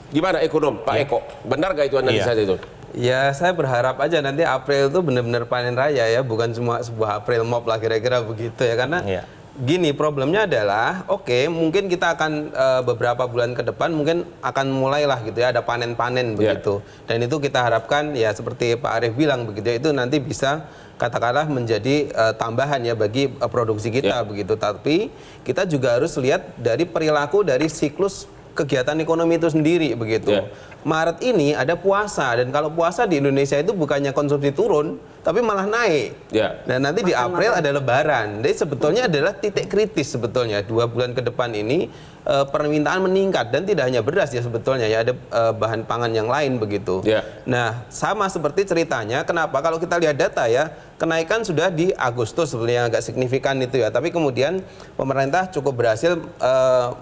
Gimana ekonom Pak Eko? Benar gak itu analisa itu? Ya, saya berharap aja nanti April itu benar-benar panen raya ya, bukan cuma sebuah April Mop lah kira-kira begitu ya. Karena gini, problemnya adalah, oke, mungkin kita akan beberapa bulan ke depan mungkin akan mulailah gitu ya, ada panen-panen begitu. Dan itu kita harapkan ya seperti Pak Arief bilang begitu, itu nanti bisa katakanlah menjadi tambahan ya bagi produksi kita begitu. Tapi kita juga harus lihat dari perilaku dari siklus kegiatan ekonomi itu sendiri begitu. Maret ini ada puasa, dan kalau puasa di Indonesia itu bukannya konsumsi turun tapi malah naik. Dan nanti di April ada Lebaran. Jadi sebetulnya adalah titik kritis sebetulnya 2 bulan ke depan ini permintaan meningkat, dan tidak hanya beras ya sebetulnya ya, ada bahan pangan yang lain begitu. Nah, sama seperti ceritanya kenapa kalau kita lihat data ya, kenaikan sudah di Agustus sebenarnya agak signifikan itu ya, tapi kemudian pemerintah cukup berhasil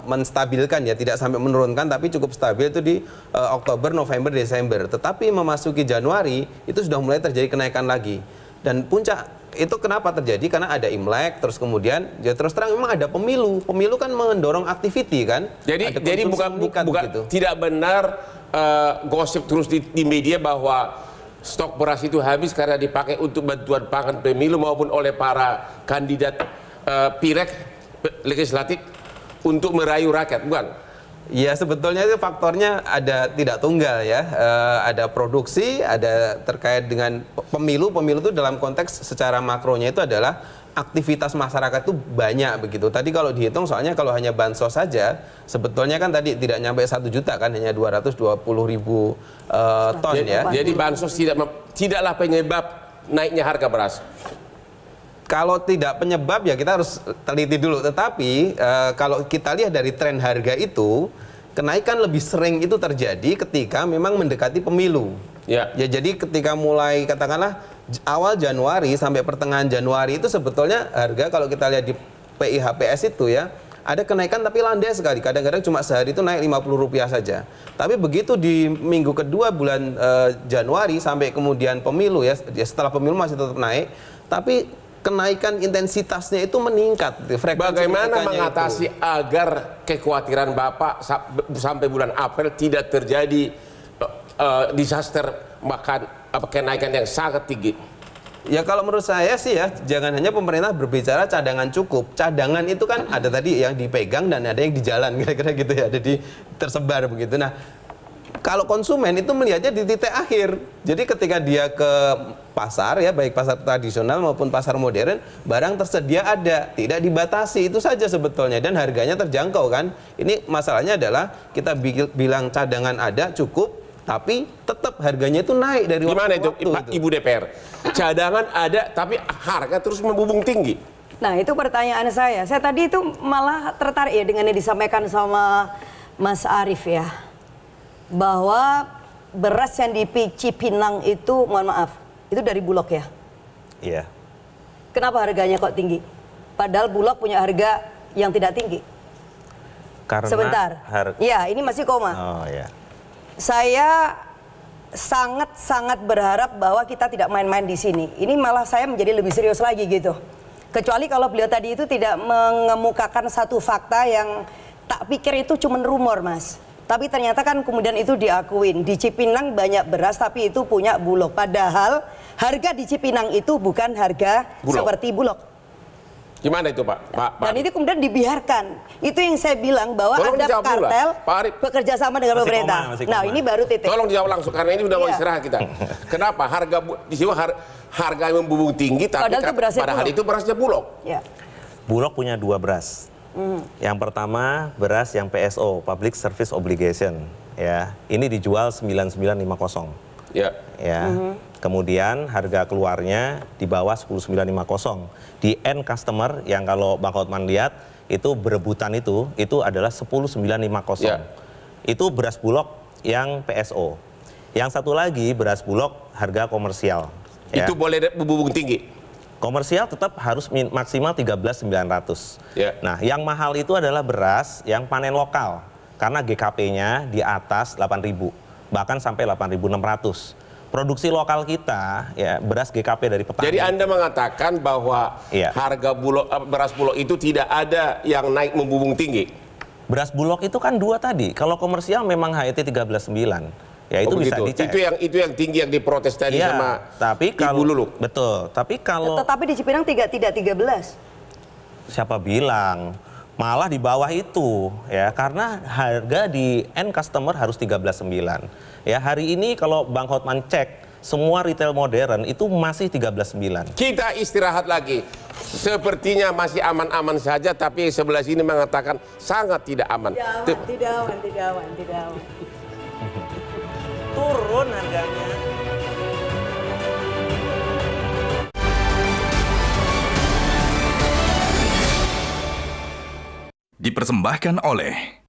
menstabilkan ya, tidak sampai menurunkan tapi cukup stabil itu di Oktober, November, Desember. Tetapi memasuki Januari itu sudah mulai terjadi kenaikan lagi. Dan puncak itu kenapa terjadi? Karena ada Imlek, terus kemudian ya terus terang memang ada pemilu. Pemilu kan mendorong activity kan. Jadi bukan gitu. Tidak benar gosip terus di media bahwa stok beras itu habis karena dipakai untuk bantuan pangan pemilu maupun oleh para kandidat pileg legislatif untuk merayu rakyat, bukan? Ya, sebetulnya itu faktornya ada tidak tunggal ya, ada produksi, ada terkait dengan pemilu. Pemilu itu dalam konteks secara makronya itu adalah aktivitas masyarakat itu banyak begitu. Tadi kalau dihitung soalnya kalau hanya bansos saja, sebetulnya kan tadi tidak nyampe 1 juta kan, hanya 220.000 ton ya. Jadi bansos tidaklah penyebab naiknya harga beras. Kalau tidak penyebab ya kita harus teliti dulu. Tetapi kalau kita lihat dari tren harga itu, kenaikan lebih sering itu terjadi ketika memang mendekati pemilu. Ya, jadi ketika mulai katakanlah awal Januari sampai pertengahan Januari itu sebetulnya harga kalau kita lihat di PIHPS itu ya, ada kenaikan tapi landai sekali. Kadang-kadang cuma sehari itu naik Rp50 saja. Tapi begitu di minggu kedua bulan Januari sampai kemudian pemilu ya, setelah pemilu masih tetap naik, tapi kenaikan intensitasnya itu meningkat. Bagaimana mengatasi agar kekhawatiran Bapak sampai bulan April tidak terjadi disaster kenaikan yang sangat tinggi? Ya kalau menurut saya sih ya, jangan hanya pemerintah berbicara cadangan cukup. Cadangan itu kan ada tadi yang dipegang dan ada yang di jalan, kira-kira gitu ya, ada di tersebar begitu. Nah, kalau konsumen itu melihatnya di titik akhir. Jadi ketika dia ke pasar ya, baik pasar tradisional maupun pasar modern, barang tersedia ada, tidak dibatasi, itu saja sebetulnya, dan harganya terjangkau kan. Ini masalahnya adalah kita bilang cadangan ada cukup, tapi tetap harganya itu naik dari gimana itu Ibu DPR? Cadangan ada tapi harga terus membubung tinggi. Nah, itu pertanyaan saya. Saya tadi itu malah tertarik ya dengan yang disampaikan sama Mas Arief ya, bahwa beras yang di Cipinang itu, mohon maaf, itu dari Bulog ya? Iya. Kenapa harganya kok tinggi? Padahal Bulog punya harga yang tidak tinggi. Karena sebentar. Ya, ini masih koma. Oh ya. Saya sangat berharap bahwa kita tidak main-main di sini. Ini malah saya menjadi lebih serius lagi gitu. Kecuali kalau beliau tadi itu tidak mengemukakan satu fakta yang tak pikir itu cuma rumor, Mas. Tapi ternyata kan kemudian itu diakuin. Di Cipinang banyak beras tapi itu punya Bulog. Padahal harga di Cipinang itu bukan harga seperti Bulog. Gimana itu Pak? Dan ini kemudian dibiarkan. Itu yang saya bilang bahwa ada kartel bekerja sama dengan pemerintah. Nah, ini baru titik. Tolong dijawab langsung karena ini udah mau istirahat kita. Kenapa di sini harga yang membubung tinggi tapi padahal itu berasnya Bulog? Ya. Bulog punya 2 beras. Yang pertama beras yang PSO, Public Service Obligation, ya. Ini dijual 9950. Ya. Kemudian harga keluarnya di bawah 10950. Di end customer yang kalau Bang Hotman lihat itu berebutan itu adalah 10950. Itu beras Bulog yang PSO. Yang satu lagi beras Bulog harga komersial. Itu boleh membubung tinggi. Komersial tetap harus maksimal 13.900. Nah, yang mahal itu adalah beras yang panen lokal karena GKP-nya di atas 8.000, bahkan sampai 8.600. Produksi lokal kita ya beras GKP dari petani. Jadi Anda mengatakan bahwa harga beras Bulog itu tidak ada yang naik membubung tinggi? Beras Bulog itu kan 2 tadi. Kalau komersial memang HET 13,9. Ya itu bisa dicek. Itu yang tinggi yang diprotes tadi ya, sama tapi kalau Ibu Lulu. Betul. Tapi kalau Tetapi di Cipinang tidak 13. siapa bilang? Malah di bawah itu ya, karena harga di end customer harus 13,9. Ya, hari ini kalau Bang Hotman cek semua retail modern itu masih 13,9. Kita istirahat lagi. Sepertinya masih aman-aman saja, tapi sebelah sini mengatakan sangat tidak aman. Tidak aman. Turun harganya. Dipersembahkan oleh